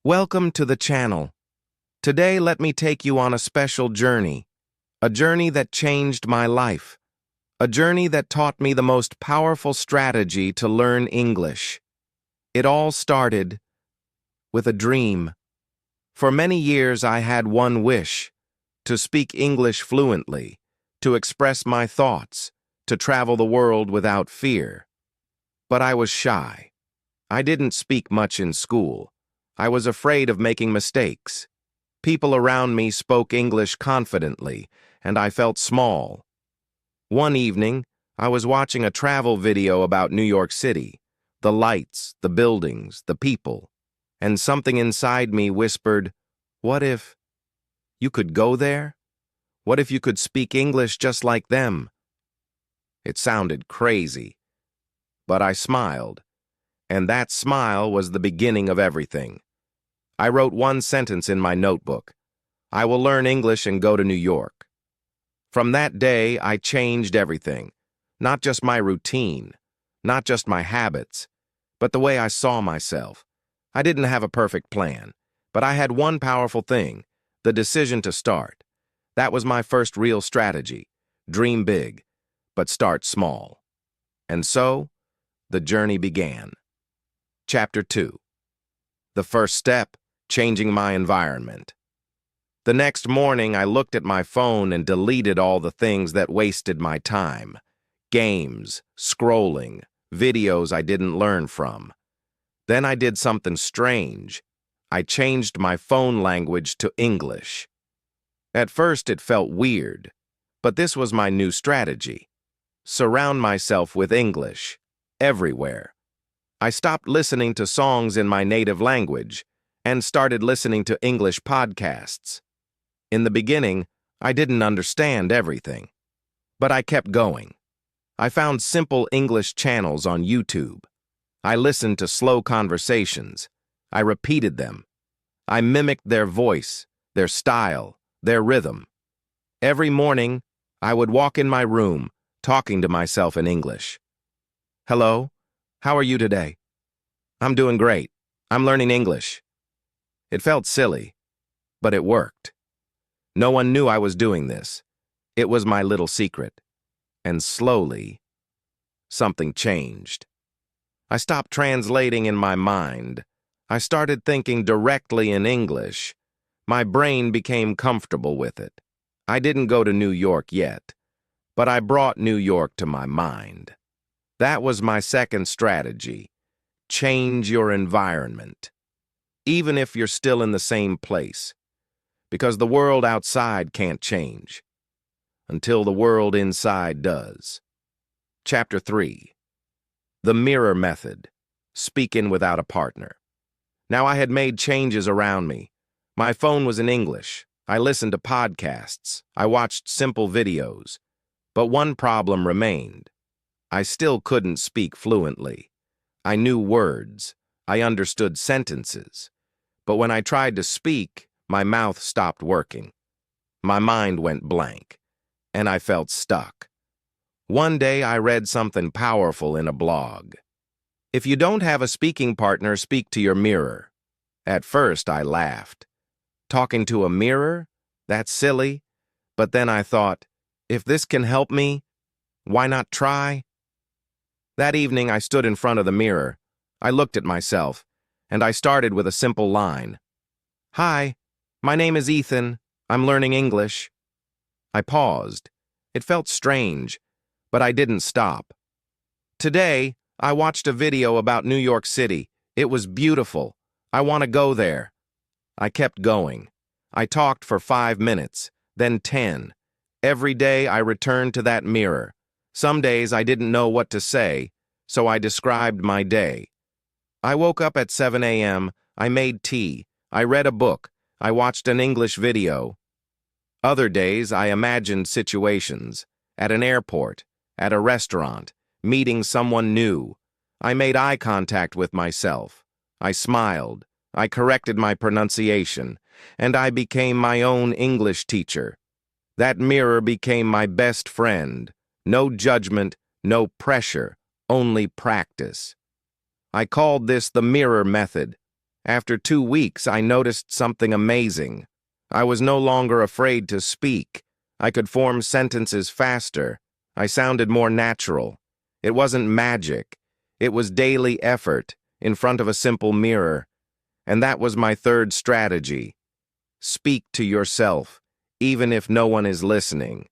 Welcome to the channel. Today, let me take you on a special journey. A journey that changed my life. A journey that taught me the most powerful strategy to learn English. It all started with a dream. For many years, I had one wish: to speak English fluently, to express my thoughts, to travel the world without fear. But I was shy. I didn't speak much in school. I was afraid of making mistakes. People around me spoke English confidently, and I felt small. One evening, I was watching a travel video about New York City, the lights, the buildings, the people, and something inside me whispered, "What if you could go there? What if you could speak English just like them?" It sounded crazy, but I smiled, and that smile was the beginning of everything. I wrote one sentence in my notebook: "I will learn English and go to New York." From that day, I changed everything. Not just my routine, not just my habits, but the way I saw myself. I didn't have a perfect plan, but I had one powerful thing: the decision to start. That was my first real strategy. Dream big, but start small. And so, the journey began. Chapter 2. The first step: changing my environment. The next morning, I looked at my phone and deleted all the things that wasted my time. Games, scrolling, videos I didn't learn from. Then I did something strange. I changed my phone language to English. At first, it felt weird, but this was my new strategy. Surround myself with English, everywhere. I stopped listening to songs in my native language and started listening to English podcasts. In the beginning, I didn't understand everything, but I kept going. I found simple English channels on YouTube. I listened to slow conversations. I repeated them. I mimicked their voice, their style, their rhythm. Every morning, I would walk in my room, talking to myself in English. "Hello, how are you today?" "I'm doing great. I'm learning English." It felt silly, but it worked. No one knew I was doing this. It was my little secret. And slowly, something changed. I stopped translating in my mind. I started thinking directly in English. My brain became comfortable with it. I didn't go to New York yet, but I brought New York to my mind. That was my second strategy: change your environment. Even if you're still in the same place, because the world outside can't change until the world inside does. Chapter 3. The mirror method: speaking without a partner. Now I had made changes around me. My phone was in English. I listened to podcasts. I watched simple videos. But one problem remained. I still couldn't speak fluently. I knew words. I understood sentences. But when I tried to speak, my mouth stopped working. My mind went blank, and I felt stuck. One day, I read something powerful in a blog. "If you don't have a speaking partner, speak to your mirror." At first, I laughed. Talking to a mirror? That's silly. But then I thought, if this can help me, why not try? That evening, I stood in front of the mirror. I looked at myself, and I started with a simple line. "Hi, my name is Ethan. I'm learning English." I paused. It felt strange, but I didn't stop. "Today, I watched a video about New York City. It was beautiful. I want to go there." I kept going. I talked for 5 minutes, then 10. Every day, I returned to that mirror. Some days, I didn't know what to say, so I described my day. I woke up at 7 a.m., I made tea, I read a book, I watched an English video. Other days, I imagined situations: at an airport, at a restaurant, meeting someone new. I made eye contact with myself. I smiled. I corrected my pronunciation, and I became my own English teacher. That mirror became my best friend. No judgment, no pressure, only practice. I called this the mirror method, After 2 weeks, I noticed something amazing. I was no longer afraid to speak. I could form sentences faster. I sounded more natural. It wasn't magic. It was daily effort, in front of a simple mirror. And that was my third strategy. Speak to yourself, even if no one is listening.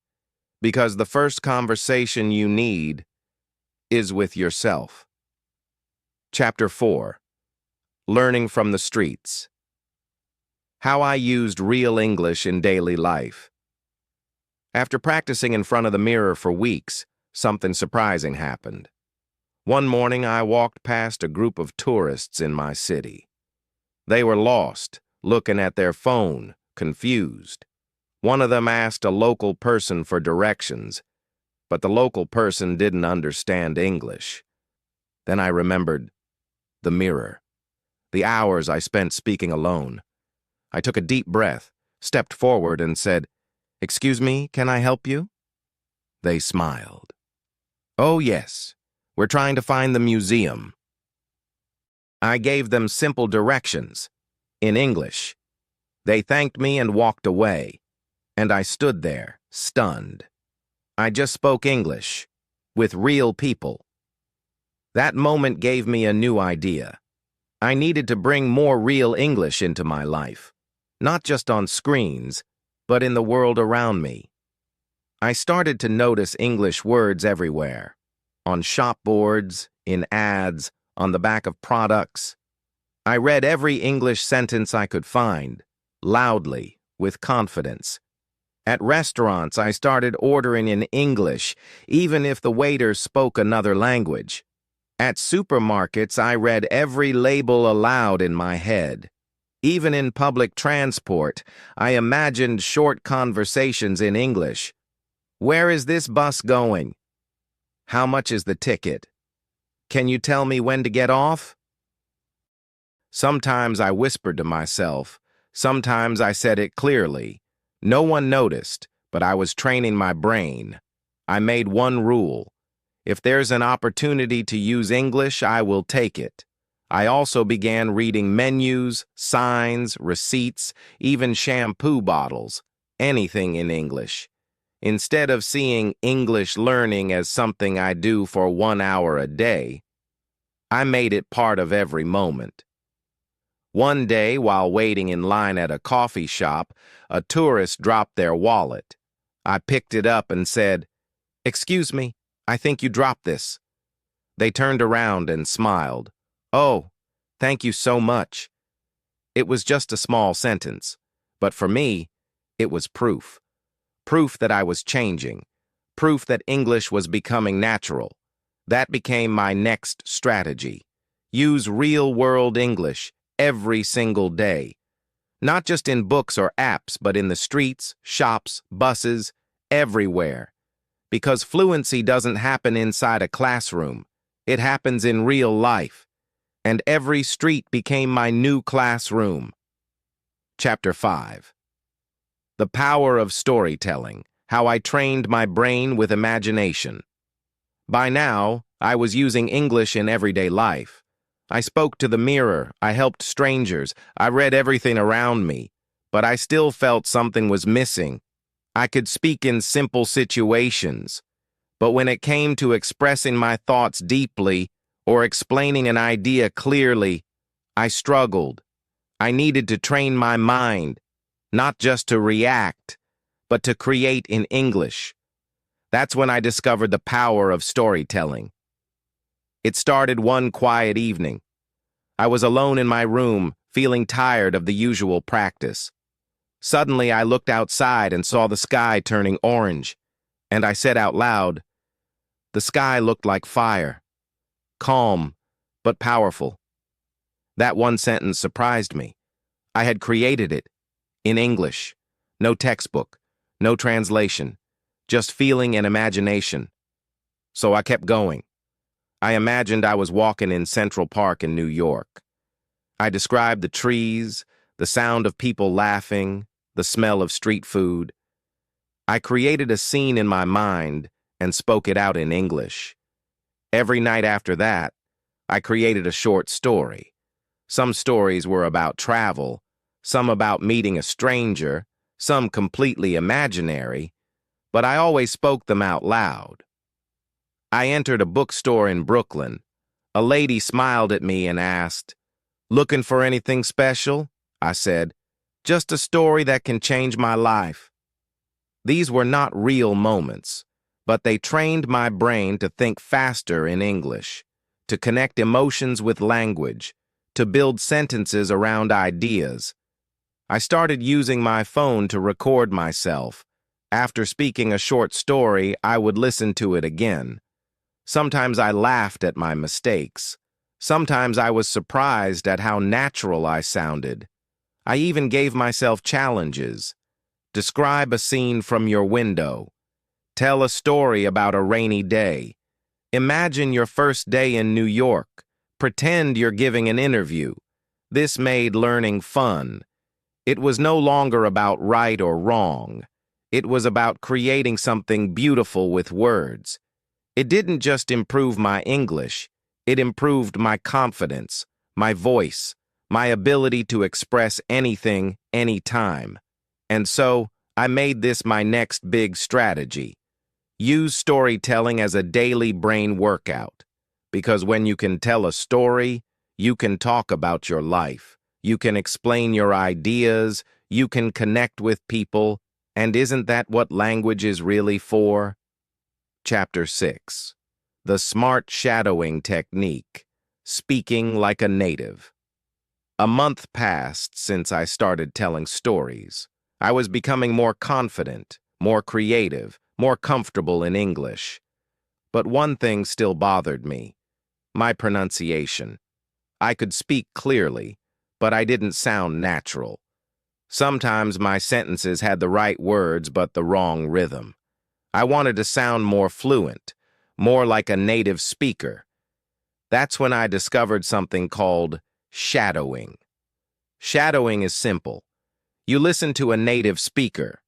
Because the first conversation you need is with yourself. Chapter 4. Learning from the Streets. How I used real English in daily life. After practicing in front of the mirror for weeks, something surprising happened. One morning, I walked past a group of tourists in my city. They were lost, looking at their phone, confused. One of them asked a local person for directions, but the local person didn't understand English. Then I remembered the mirror, the hours I spent speaking alone. I took a deep breath, stepped forward, and said, "Excuse me, can I help you?" They smiled. "Oh, yes, we're trying to find the museum." I gave them simple directions, in English. They thanked me and walked away, and I stood there, stunned. I just spoke English, with real people. That moment gave me a new idea. I needed to bring more real English into my life, not just on screens, but in the world around me. I started to notice English words everywhere, on shop boards, in ads, on the back of products. I read every English sentence I could find, loudly, with confidence. At restaurants, I started ordering in English, even if the waiter spoke another language. At supermarkets, I read every label aloud in my head. Even in public transport, I imagined short conversations in English. "Where is this bus going? How much is the ticket? Can you tell me when to get off?" Sometimes I whispered to myself. Sometimes I said it clearly. No one noticed, but I was training my brain. I made one rule. If there's an opportunity to use English, I will take it. I also began reading menus, signs, receipts, even shampoo bottles, anything in English. Instead of seeing English learning as something I do for 1 hour a day, I made it part of every moment. One day, while waiting in line at a coffee shop, a tourist dropped their wallet. I picked it up and said, "Excuse me, I think you dropped this." They turned around and smiled. "Oh, thank you so much." It was just a small sentence, but for me, it was proof. Proof that I was changing. Proof that English was becoming natural. That became my next strategy. Use real-world English every single day. Not just in books or apps, but in the streets, shops, buses, everywhere. Because fluency doesn't happen inside a classroom. It happens in real life. And every street became my new classroom. Chapter 5. The Power of Storytelling, How I Trained My Brain with Imagination. By now, I was using English in everyday life. I spoke to the mirror, I helped strangers, I read everything around me, but I still felt something was missing. I could speak in simple situations, but when it came to expressing my thoughts deeply or explaining an idea clearly, I struggled. I needed to train my mind, not just to react, but to create in English. That's when I discovered the power of storytelling. It started one quiet evening. I was alone in my room, feeling tired of the usual practice. Suddenly, I looked outside and saw the sky turning orange, and I said out loud, "The sky looked like fire. Calm, but powerful." That one sentence surprised me. I had created it, in English. No textbook, no translation, just feeling and imagination. So I kept going. I imagined I was walking in Central Park in New York. I described the trees, the sound of people laughing, the smell of street food. I created a scene in my mind and spoke it out in English. Every night after that, I created a short story. Some stories were about travel, some about meeting a stranger, some completely imaginary, but I always spoke them out loud. I entered a bookstore in Brooklyn. A lady smiled at me and asked, "Looking for anything special?" I said, "Just a story that can change my life." These were not real moments, but they trained my brain to think faster in English, to connect emotions with language, to build sentences around ideas. I started using my phone to record myself. After speaking a short story, I would listen to it again. Sometimes I laughed at my mistakes. Sometimes I was surprised at how natural I sounded. I even gave myself challenges. Describe a scene from your window. Tell a story about a rainy day. Imagine your first day in New York. Pretend you're giving an interview. This made learning fun. It was no longer about right or wrong. It was about creating something beautiful with words. It didn't just improve my English, it improved my confidence, my voice, my ability to express anything, anytime. And so, I made this my next big strategy. Use storytelling as a daily brain workout. Because when you can tell a story, you can talk about your life. You can explain your ideas, you can connect with people, and isn't that what language is really for? Chapter 6. The Smart Shadowing Technique. Speaking like a native. A month passed since I started telling stories. I was becoming more confident, more creative, more comfortable in English. But one thing still bothered me: my pronunciation. I could speak clearly, but I didn't sound natural. Sometimes my sentences had the right words but the wrong rhythm. I wanted to sound more fluent, more like a native speaker. That's when I discovered something called shadowing. Shadowing is simple. You listen to a native speaker,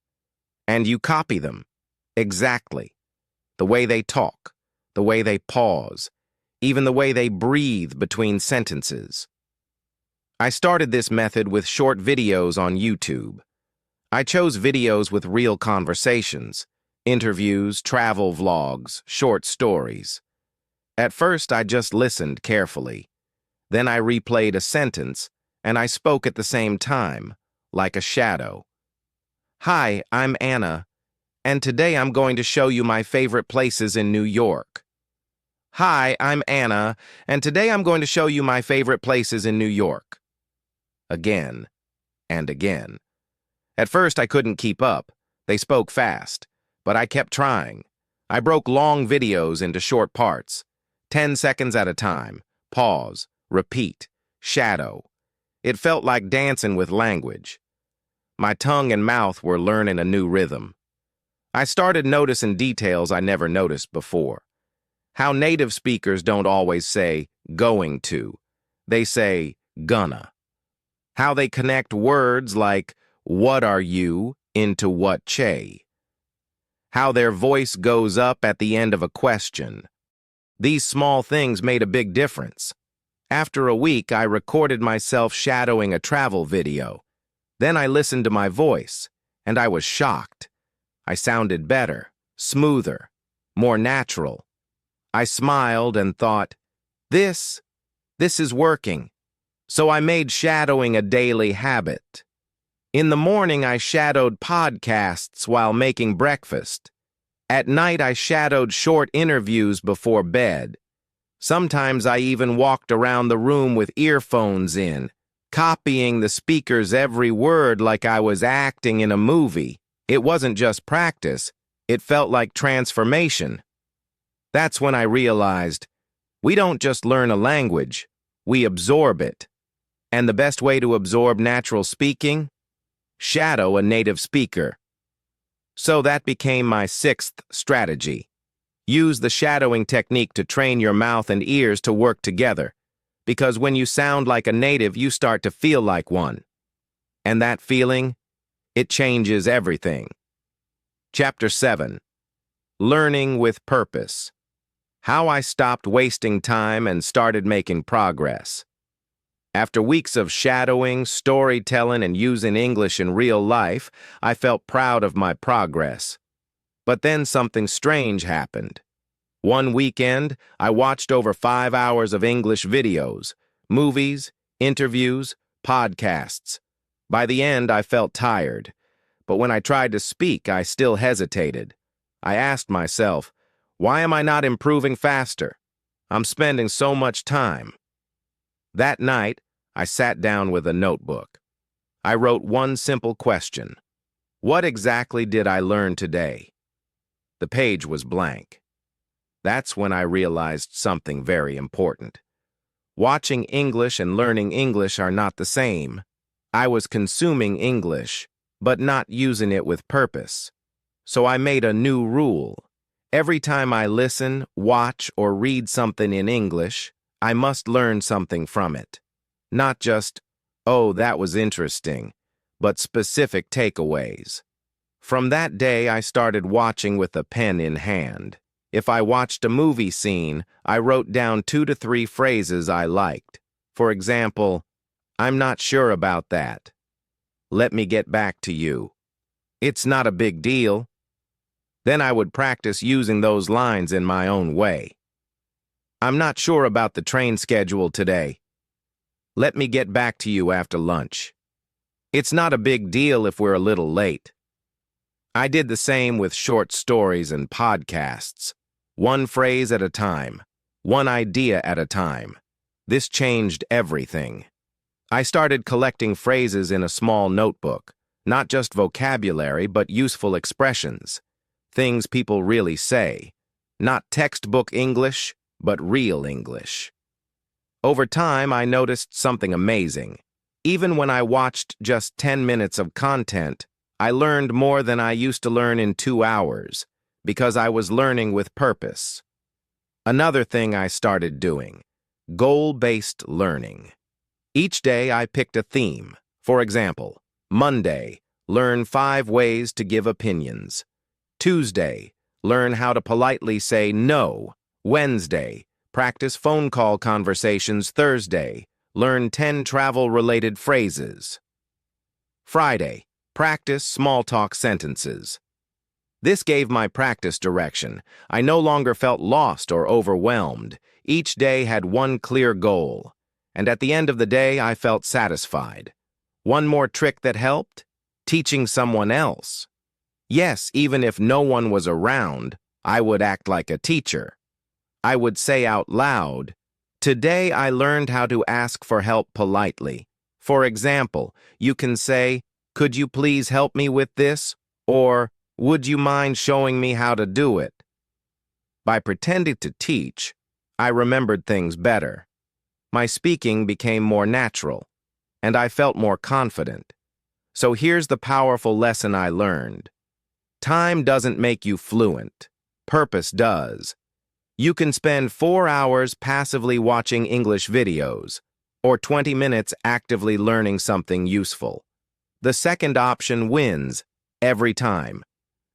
and you copy them. Exactly. The way they talk, the way they pause, even the way they breathe between sentences. I started this method with short videos on YouTube. I chose videos with real conversations, interviews, travel vlogs, short stories. At first, I just listened carefully. Then I replayed a sentence, and I spoke at the same time, like a shadow. "Hi, I'm Anna, and today I'm going to show you my favorite places in New York." "Hi, I'm Anna, and today I'm going to show you my favorite places in New York." Again and again. At first, I couldn't keep up. They spoke fast. But I kept trying. I broke long videos into short parts, 10 seconds at a time. Pause, repeat, shadow. It felt like dancing with language. My tongue and mouth were learning a new rhythm. I started noticing details I never noticed before. How native speakers don't always say going to. They say gonna. How they connect words like what are you into what che. How their voice goes up at the end of a question. These small things made a big difference. After a week, I recorded myself shadowing a travel video. Then I listened to my voice, and I was shocked. I sounded better, smoother, more natural. I smiled and thought, this is working. So I made shadowing a daily habit. In the morning, I shadowed podcasts while making breakfast. At night, I shadowed short interviews before bed. Sometimes I even walked around the room with earphones in, copying the speaker's every word like I was acting in a movie. It wasn't just practice, it felt like transformation. That's when I realized, we don't just learn a language, we absorb it. And the best way to absorb natural speaking? Shadow a native speaker. So that became my 6th strategy. Use the shadowing technique to train your mouth and ears to work together, because when you sound like a native, you start to feel like one. And that feeling, it changes everything. Chapter 7. Learning with Purpose. How I stopped wasting time and started making progress. After weeks of shadowing, storytelling, and using English in real life, I felt proud of my progress. But then something strange happened. One weekend, I watched over 5 hours of English videos, movies, interviews, podcasts. By the end, I felt tired. But when I tried to speak, I still hesitated. I asked myself, why am I not improving faster? I'm spending so much time. That night, I sat down with a notebook. I wrote one simple question. What exactly did I learn today? The page was blank. That's when I realized something very important. Watching English and learning English are not the same. I was consuming English, but not using it with purpose. So I made a new rule. Every time I listen, watch, or read something in English, I must learn something from it. Not just, oh, that was interesting, but specific takeaways. From that day, I started watching with a pen in hand. If I watched a movie scene, I wrote down 2 to 3 phrases I liked. For example, I'm not sure about that. Let me get back to you. It's not a big deal. Then I would practice using those lines in my own way. I'm not sure about the train schedule today. Let me get back to you after lunch. It's not a big deal if we're a little late. I did the same with short stories and podcasts. One phrase at a time, one idea at a time. This changed everything. I started collecting phrases in a small notebook, not just vocabulary, but useful expressions. Things people really say. Not textbook English, but real English. Over time, I noticed something amazing. Even when I watched just 10 minutes of content, I learned more than I used to learn in 2 hours, because I was learning with purpose. Another thing I started doing, goal-based learning. Each day I picked a theme. For example, Monday, learn 5 ways to give opinions. Tuesday, learn how to politely say no. Wednesday, practice phone call conversations. Thursday, learn 10 travel-related phrases. Friday, practice small talk sentences. This gave my practice direction. I no longer felt lost or overwhelmed. Each day had one clear goal, and at the end of the day, I felt satisfied. One more trick that helped? Teaching someone else. Yes, even if no one was around, I would act like a teacher. I would say out loud, "Today I learned how to ask for help politely." For example, you can say, "Could you please help me with this?" Or, "Would you mind showing me how to do it?" By pretending to teach, I remembered things better. My speaking became more natural, and I felt more confident. So here's the powerful lesson I learned. Time doesn't make you fluent. Purpose does. You can spend 4 hours passively watching English videos, or 20 minutes actively learning something useful. The second option wins every time.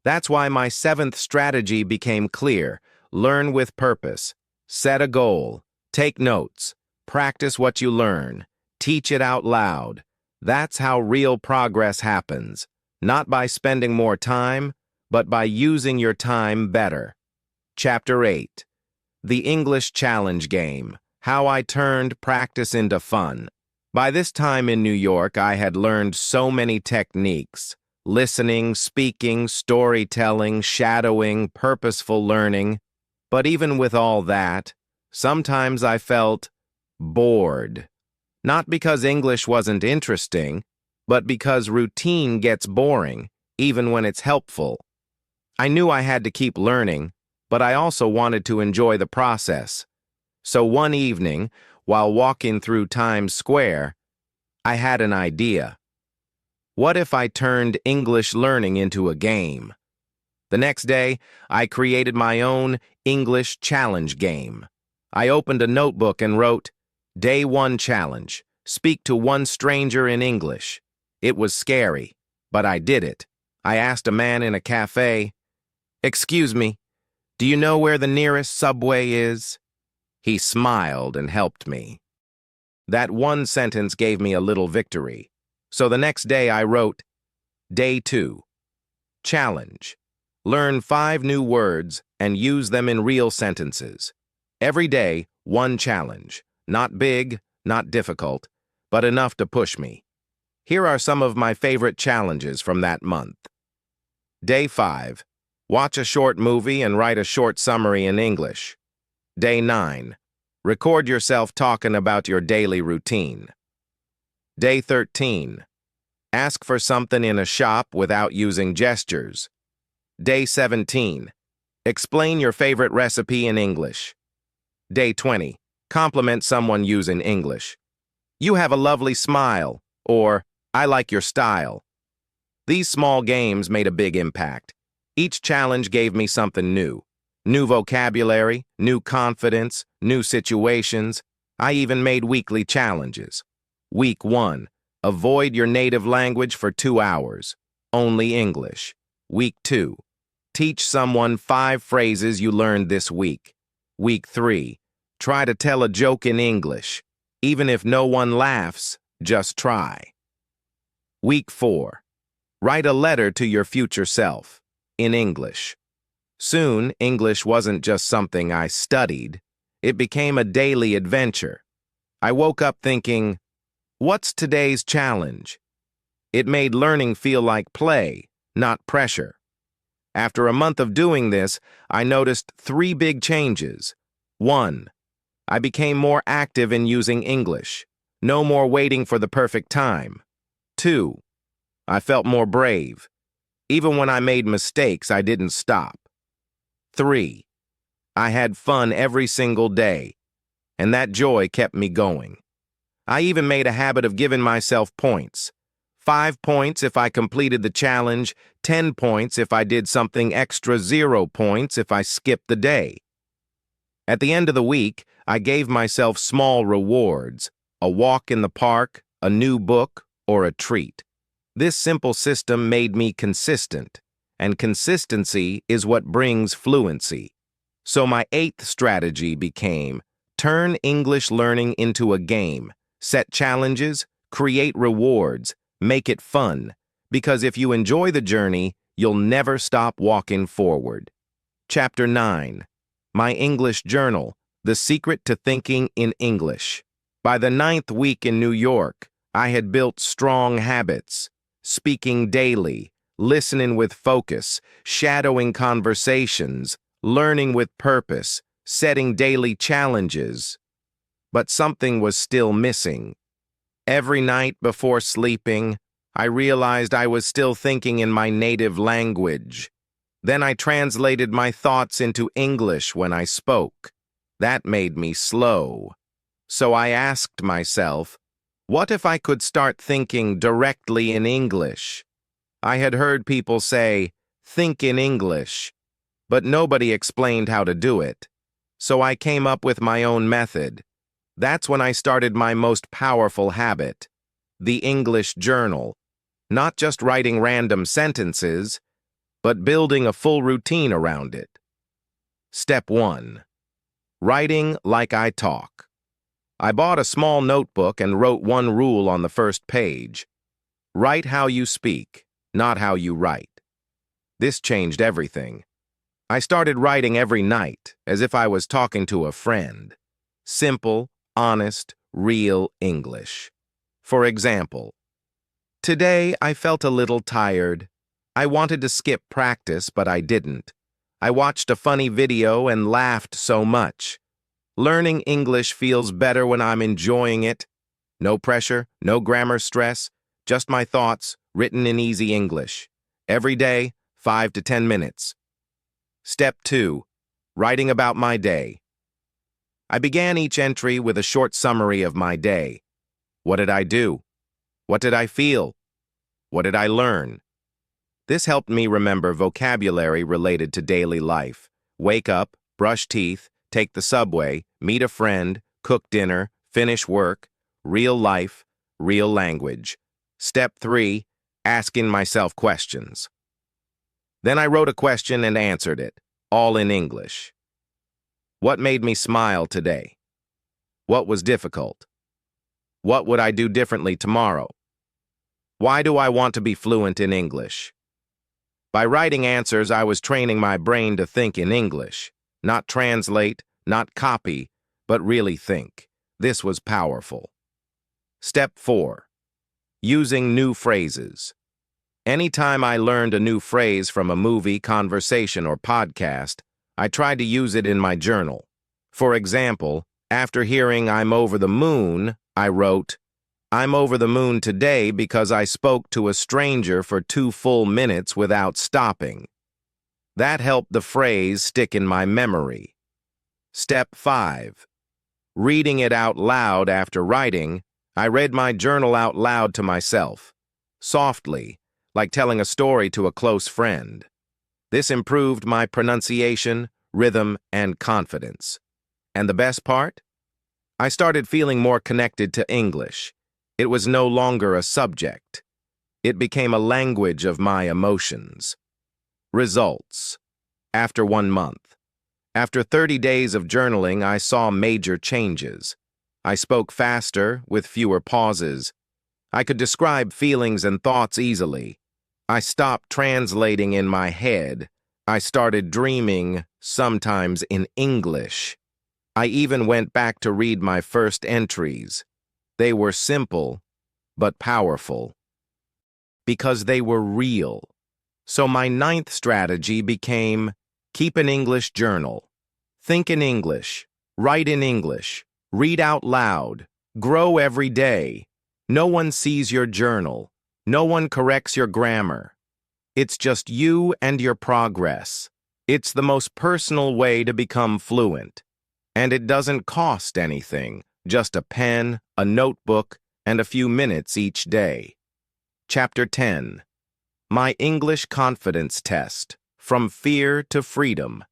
That's why my 7th strategy became clear. Learn with purpose. Set a goal. Take notes. Practice what you learn. Teach it out loud. That's how real progress happens. Not by spending more time, but by using your time better. Chapter 8. The English Challenge Game. How I Turned Practice into Fun. By this time in New York, I had learned so many techniques. Listening, speaking, storytelling, shadowing, purposeful learning. But even with all that, sometimes I felt bored. Not because English wasn't interesting, but because routine gets boring, even when it's helpful. I knew I had to keep learning, but I also wanted to enjoy the process. So one evening, while walking through Times Square, I had an idea. What if I turned English learning into a game? The next day, I created my own English challenge game. I opened a notebook and wrote, Day 1 challenge, speak to one stranger in English. It was scary, but I did it. I asked a man in a cafe, "Excuse me, do you know where the nearest subway is?" He smiled and helped me. That one sentence gave me a little victory. So the next day I wrote, Day 2. Challenge. Learn 5 new words and use them in real sentences. Every day, one challenge. Not big, not difficult, but enough to push me. Here are some of my favorite challenges from that month. Day 5. Watch a short movie and write a short summary in English. Day 9. Record yourself talking about your daily routine. Day 13. Ask for something in a shop without using gestures. Day 17. Explain your favorite recipe in English. Day 20. Compliment someone using English. You have a lovely smile, or I like your style. These small games made a big impact. Each challenge gave me something new. New vocabulary, new confidence, new situations. I even made weekly challenges. Week 1. Avoid your native language for 2 hours. Only English. Week 2. Teach someone 5 phrases you learned this week. Week 3. Try to tell a joke in English. Even if no one laughs, just try. Week 4. Write a letter to your future self. In English. Soon, English wasn't just something I studied. It became a daily adventure. I woke up thinking, what's today's challenge? It made learning feel like play, not pressure. After a month of doing this, I noticed 3 big changes. 1. I became more active in using English. No more waiting for the perfect time. 2. I felt more brave. Even when I made mistakes, I didn't stop. 3. I had fun every single day, and that joy kept me going. I even made a habit of giving myself points. 5 points if I completed the challenge, 10 points if I did something extra, 0 points if I skipped the day. At the end of the week, I gave myself small rewards, a walk in the park, a new book, or a treat. This simple system made me consistent, and consistency is what brings fluency. So my 8th strategy became, turn English learning into a game, set challenges, create rewards, make it fun, because if you enjoy the journey, you'll never stop walking forward. Chapter 9. My English Journal, The Secret to Thinking in English. By the 9th week in New York, I had built strong habits, speaking daily, listening with focus, shadowing conversations, learning with purpose, setting daily challenges. But something was still missing. Every night before sleeping, I realized I was still thinking in my native language. Then I translated my thoughts into English when I spoke. That made me slow. So I asked myself, what if I could start thinking directly in English? I had heard people say, think in English, but nobody explained how to do it. So I came up with my own method. That's when I started my most powerful habit, the English Journal. Not just writing random sentences, but building a full routine around it. Step 1. Writing like I talk. I bought a small notebook and wrote one rule on the first page. Write how you speak, not how you write. This changed everything. I started writing every night, as if I was talking to a friend. Simple, honest, real English. For example, today I felt a little tired. I wanted to skip practice, but I didn't. I watched a funny video and laughed so much. Learning English feels better when I'm enjoying it. No pressure, no grammar stress, just my thoughts, written in easy English. Every day, 5 to 10 minutes. Step 2. Writing about my day. I began each entry with a short summary of my day. What did I do? What did I feel? What did I learn? This helped me remember vocabulary related to daily life. Wake up, brush teeth, take the subway, meet a friend, cook dinner, finish work, real life, real language. Step 3, asking myself questions. Then I wrote a question and answered it, all in English. What made me smile today? What was difficult? What would I do differently tomorrow? Why do I want to be fluent in English? By writing answers, I was training my brain to think in English, not translate, not copy, but really think. This was powerful. Step 4. Using new phrases. Anytime I learned a new phrase from a movie, conversation, or podcast, I tried to use it in my journal. For example, after hearing "I'm over the moon," I wrote, "I'm over the moon today because I spoke to a stranger for 2 full minutes without stopping." That helped the phrase stick in my memory. Step 5. Reading it out loud after writing, I read my journal out loud to myself, softly, like telling a story to a close friend. This improved my pronunciation, rhythm, and confidence. And the best part? I started feeling more connected to English. It was no longer a subject. It became a language of my emotions. Results. After 1 month. After 30 days of journaling, I saw major changes. I spoke faster, with fewer pauses. I could describe feelings and thoughts easily. I stopped translating in my head. I started dreaming, sometimes in English. I even went back to read my first entries. They were simple, but powerful. Because they were real. So my 9th strategy became, keep an English journal. Think in English. Write in English. Read out loud. Grow every day. No one sees your journal. No one corrects your grammar. It's just you and your progress. It's the most personal way to become fluent. And it doesn't cost anything, just a pen, a notebook, and a few minutes each day. Chapter 10. My English Confidence Test, From Fear to Freedom.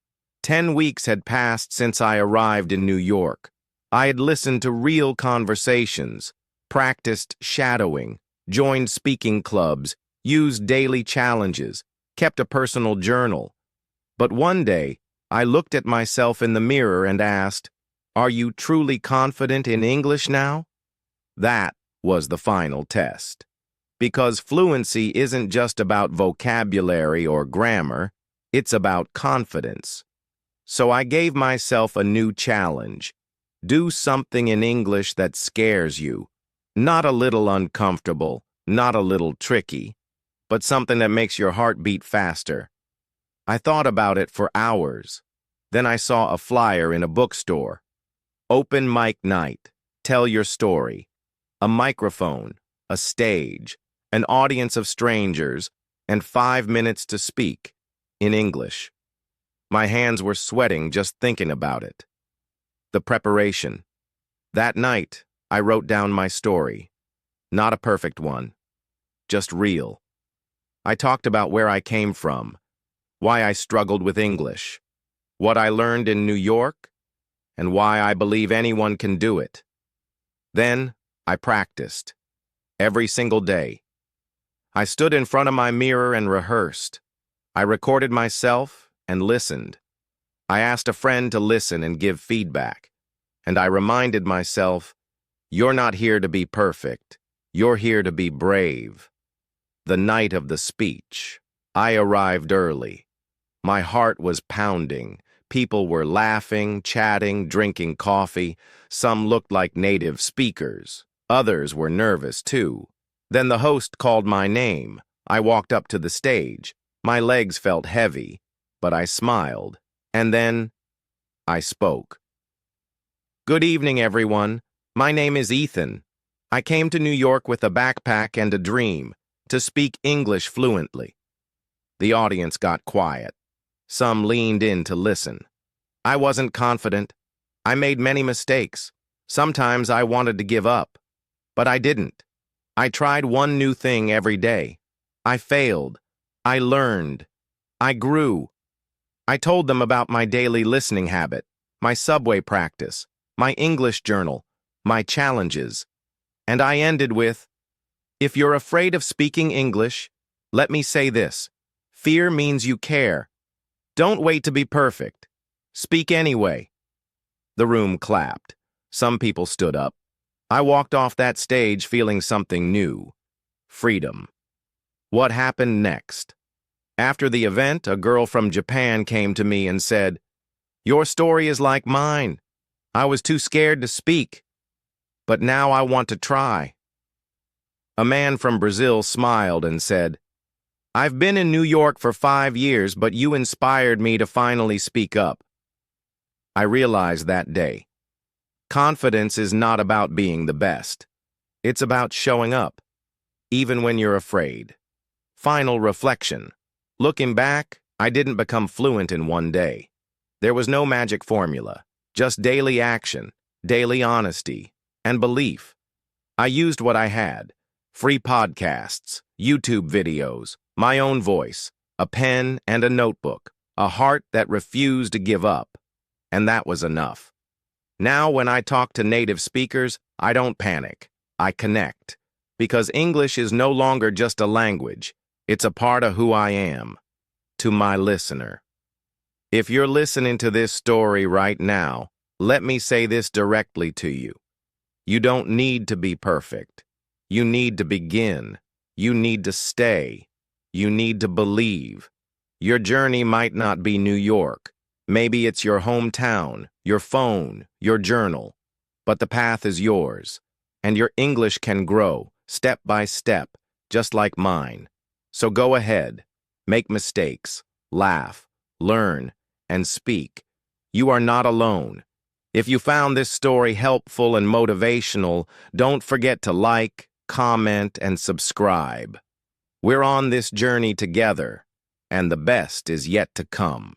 10 weeks had passed since I arrived in New York. I had listened to real conversations, practiced shadowing, joined speaking clubs, used daily challenges, kept a personal journal. But one day, I looked at myself in the mirror and asked, "Are you truly confident in English now?" That was the final test. Because fluency isn't just about vocabulary or grammar, it's about confidence. So I gave myself a new challenge. Do something in English that scares you. Not a little uncomfortable, not a little tricky, but something that makes your heart beat faster. I thought about it for hours. Then I saw a flyer in a bookstore. Open mic night. Tell your story. A microphone, a stage, an audience of strangers, and 5 minutes to speak in English. My hands were sweating just thinking about it. The preparation. That night, I wrote down my story. Not a perfect one, just real. I talked about where I came from, why I struggled with English, what I learned in New York, and why I believe anyone can do it. Then, I practiced. Every single day. I stood in front of my mirror and rehearsed. I recorded myself and listened. I asked a friend to listen and give feedback. And I reminded myself, you're not here to be perfect. You're here to be brave. The night of the speech, I arrived early. My heart was pounding. People were laughing, chatting, drinking coffee. Some looked like native speakers. Others were nervous, too. Then the host called my name. I walked up to the stage. My legs felt heavy, but I smiled. And then, I spoke. Good evening, everyone. My name is Ethan. I came to New York with a backpack and a dream, to speak English fluently. The audience got quiet. Some leaned in to listen. I wasn't confident. I made many mistakes. Sometimes I wanted to give up. But I didn't. I tried one new thing every day. I failed. I learned. I grew. I told them about my daily listening habit, my subway practice, my English journal, my challenges. And I ended with, if you're afraid of speaking English, let me say this. Fear means you care. Don't wait to be perfect. Speak anyway. The room clapped. Some people stood up. I walked off that stage feeling something new. Freedom. What happened next? After the event, a girl from Japan came to me and said, "Your story is like mine. I was too scared to speak, but now I want to try." A man from Brazil smiled and said, "I've been in New York for 5 years, but you inspired me to finally speak up." I realized that day, confidence is not about being the best. It's about showing up, even when you're afraid. Final reflection. Looking back, I didn't become fluent in one day. There was no magic formula, just daily action, daily honesty, and belief. I used what I had: free podcasts, YouTube videos, my own voice, a pen and a notebook, a heart that refused to give up. And that was enough. Now, when I talk to native speakers, I don't panic. I connect. Because English is no longer just a language. It's a part of who I am. To my listener. If you're listening to this story right now, let me say this directly to you. You don't need to be perfect. You need to begin. You need to stay. You need to believe. Your journey might not be New York. Maybe it's your hometown, your phone, your journal. But the path is yours. And your English can grow, step by step, just like mine. So go ahead. Make mistakes. Laugh. Learn. And speak. You are not alone. If you found this story helpful and motivational, don't forget to like, comment, and subscribe. We're on this journey together, and the best is yet to come.